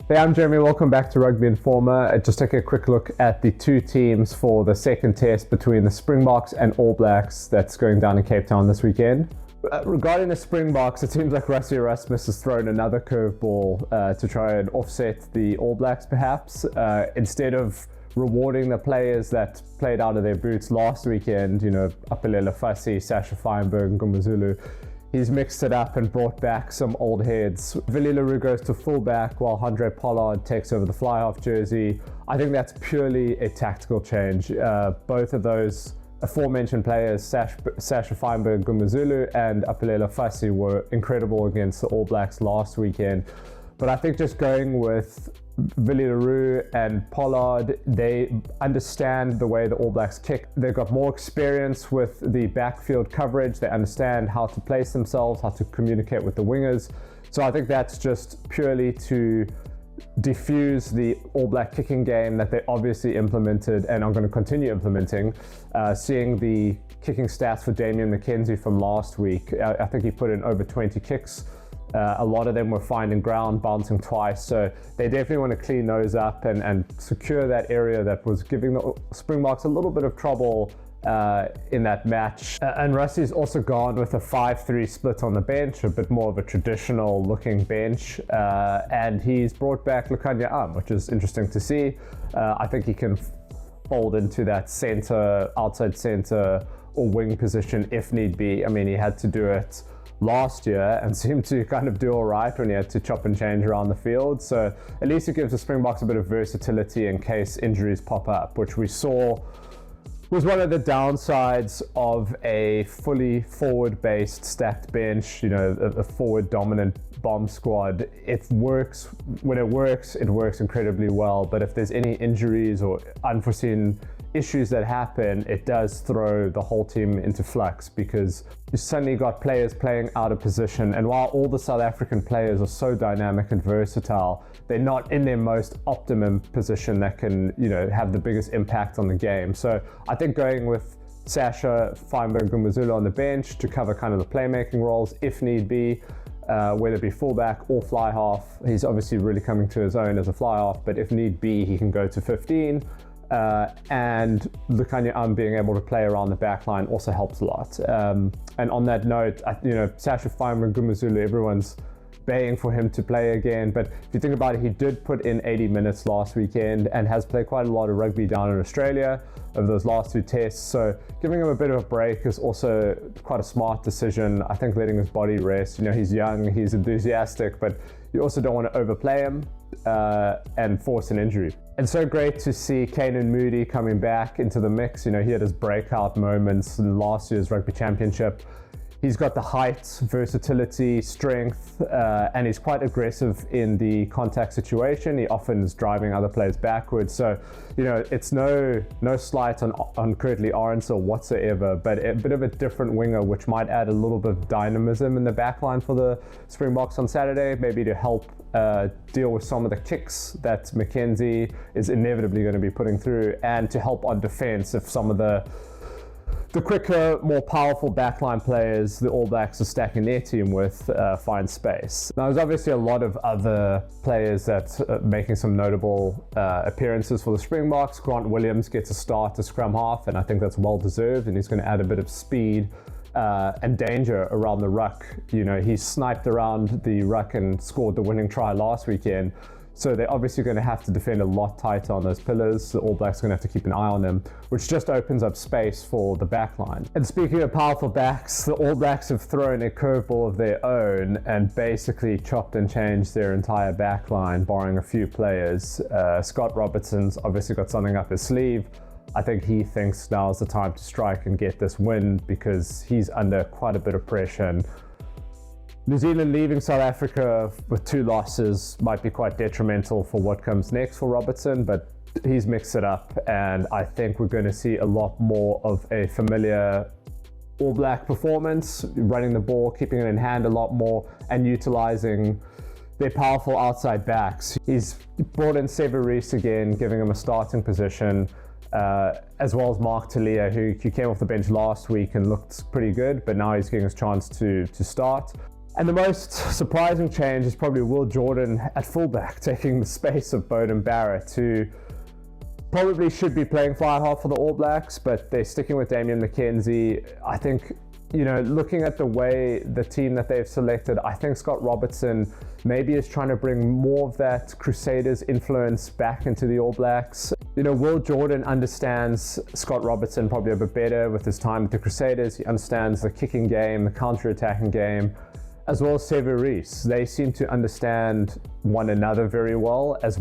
Hey, I'm Jeremy. Welcome back to Rugby Informer. Just take a quick look at the two teams for the second test between the Springboks and All Blacks that's going down in Cape Town this weekend. Regarding the Springboks, it seems like Rassie Erasmus has thrown another curveball to try and offset the All Blacks, perhaps. Instead of rewarding the players that played out of their boots last weekend, Apelela Fassi, Sasha Feinberg, Ngumazulu, he's mixed it up and brought back some old heads. Willie le Roux goes to fullback while Andre Pollard takes over the fly-half jersey. I think that's purely a tactical change. Both of those aforementioned players, Sasha Feinberg, Ngumazulu and Apelela Fassi, were incredible against the All Blacks last weekend. But I think just going with Willie le Roux and Pollard, they understand the way the All Blacks kick. They've got more experience with the backfield coverage. They understand how to place themselves, how to communicate with the wingers. So I think that's just purely to diffuse the All Black kicking game that they obviously implemented and are going to continue implementing. Seeing the kicking stats for Damian McKenzie from last week, I think he put in over 20 kicks. A lot of them were finding ground, bouncing twice. So they definitely want to clean those up and secure that area that was giving the Springboks a little bit of trouble in that match. And Rassie's also gone with a 5-3 split on the bench, a bit more of a traditional looking bench. And he's brought back Lukhanyo, which is interesting to see. I think he can fold into that center, outside center or wing position if need be. I mean, he had to do it last year and seemed to kind of do all right when he had to chop and change around the field. So at least it gives the Springboks a bit of versatility in case injuries pop up, which we saw was one of the downsides of a fully forward-based stacked bench, a forward-dominant bomb squad. It works. When it works incredibly well. But if there's any injuries or unforeseen issues that happen, it does throw the whole team into flux because you suddenly got players playing out of position. And while all the South African players are so dynamic and versatile, they're not in their most optimum position that can, have the biggest impact on the game. So I think going with Sasha Feinberg Ngumazulu on the bench to cover kind of the playmaking roles if need be, whether it be fullback or fly half. He's obviously really coming to his own as a fly half, but if need be, he can go to 15. And Lukhanyo being able to play around the back line also helps a lot. And on that note, Sasha Feinberg, Ngumazulu, everyone's baying for him to play again. But if you think about it, he did put in 80 minutes last weekend and has played quite a lot of rugby down in Australia over those last two tests. So giving him a bit of a break is also quite a smart decision. I think letting his body rest. He's young, he's enthusiastic, but you also don't want to overplay him and force an injury. And so great to see Canan Moodie coming back into the mix. He had his breakout moments in last year's Rugby Championship. He's got the height, versatility, strength, and he's quite aggressive in the contact situation. He often is driving other players backwards. So, it's no slight on Kurtley Arnsel whatsoever, but a bit of a different winger, which might add a little bit of dynamism in the backline for the Springboks on Saturday, maybe to help deal with some of the kicks that McKenzie is inevitably going to be putting through, and to help on defense if some of the quicker, more powerful backline players the All Blacks are stacking their team with find space. Now, there's obviously a lot of other players that are making some notable appearances for the Springboks. Grant Williams gets a start to scrum half, and I think that's well deserved, and he's going to add a bit of speed and danger around the ruck. He sniped around the ruck and scored the winning try last weekend. So they're obviously going to have to defend a lot tighter on those pillars. The All Blacks are going to have to keep an eye on them, which just opens up space for the back line. And speaking of powerful backs, the All Blacks have thrown a curveball of their own and basically chopped and changed their entire back line, barring a few players. Scott Robertson's obviously got something up his sleeve. I think he thinks now's the time to strike and get this win because he's under quite a bit of pressure. And New Zealand leaving South Africa with 2 losses might be quite detrimental for what comes next for Robertson, but he's mixed it up, and I think we're going to see a lot more of a familiar All Black performance, running the ball, keeping it in hand a lot more, and utilizing their powerful outside backs. He's brought in Severis again, giving him a starting position, as well as Mark Talia, who came off the bench last week and looked pretty good, but now he's getting his chance to start. And the most surprising change is probably Will Jordan at fullback, taking the space of Beauden Barrett, who probably should be playing fly half for the All Blacks, but they're sticking with Damian McKenzie. I think, you know, looking at the way the team that they've selected, I think Scott Robertson maybe is trying to bring more of that Crusaders influence back into the All Blacks. You know, Will Jordan understands Scott Robertson probably a bit better with his time with the Crusaders. He understands the kicking game, the counter-attacking game, as well as Sevu Reece. They seem to understand one another very well as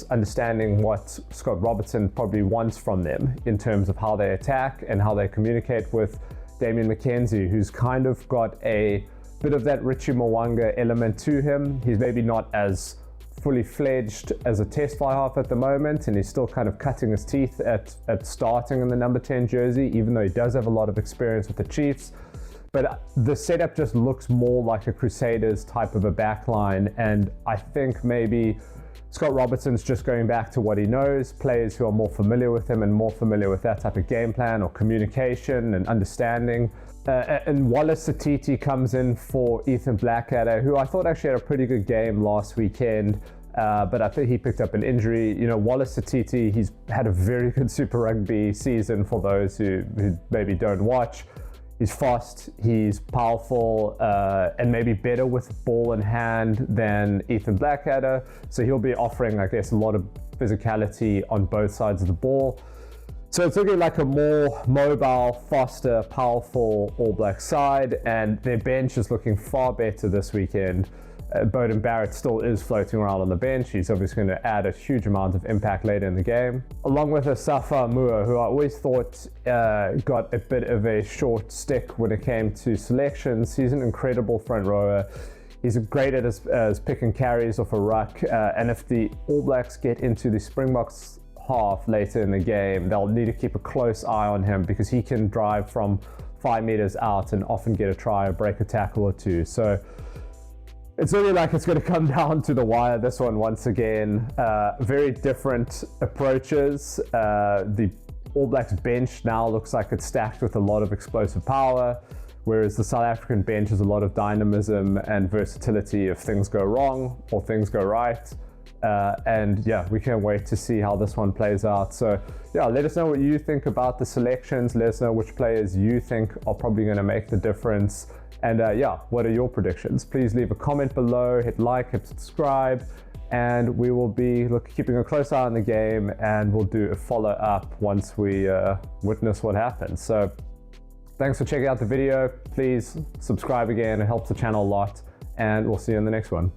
understanding what Scott Robertson probably wants from them in terms of how they attack and how they communicate with Damian McKenzie, who's kind of got a bit of that Richie Mwanga element to him. He's maybe not as fully fledged as a test fly half at the moment, and he's still kind of cutting his teeth at starting in the number 10 jersey, even though he does have a lot of experience with the Chiefs. But the setup just looks more like a Crusaders type of a backline, and I think maybe Scott Robertson's just going back to what he knows, players who are more familiar with him and more familiar with that type of game plan or communication and understanding. And Wallace Satiti comes in for Ethan Blackadder, who I thought actually had a pretty good game last weekend, but I think he picked up an injury. You know, Wallace Satiti, he's had a very good Super Rugby season for those who maybe don't watch. He's fast, he's powerful, and maybe better with ball in hand than Ethan Blackadder. So he'll be offering, I guess, a lot of physicality on both sides of the ball. So it's looking like a more mobile, faster, powerful All Black side, and their bench is looking far better this weekend. Beauden Barrett still is floating around on the bench. He's obviously going to add a huge amount of impact later in the game. Along with Asafa Mua, who I always thought got a bit of a short stick when it came to selections. He's an incredible front rower. He's great at his pick and carries off a ruck. And if the All Blacks get into the Springboks half later in the game, they'll need to keep a close eye on him because he can drive from 5 meters out and often get a try or break a tackle or two. So it's really like it's going to come down to the wire this one once again. Very different approaches. The All Blacks bench now looks like it's stacked with a lot of explosive power, whereas the South African bench has a lot of dynamism and versatility if things go wrong or things go right. And yeah, we can't wait to see how this one plays out. So yeah, let us know what you think about the selections. Let us know which players you think are probably going to make the difference. And yeah, what are your predictions? Please leave a comment below, hit like, hit subscribe, and we will be keeping a close eye on the game, and we'll do a follow-up once we witness what happens. So thanks for checking out the video. Please subscribe again, it helps the channel a lot, and we'll see you in the next one.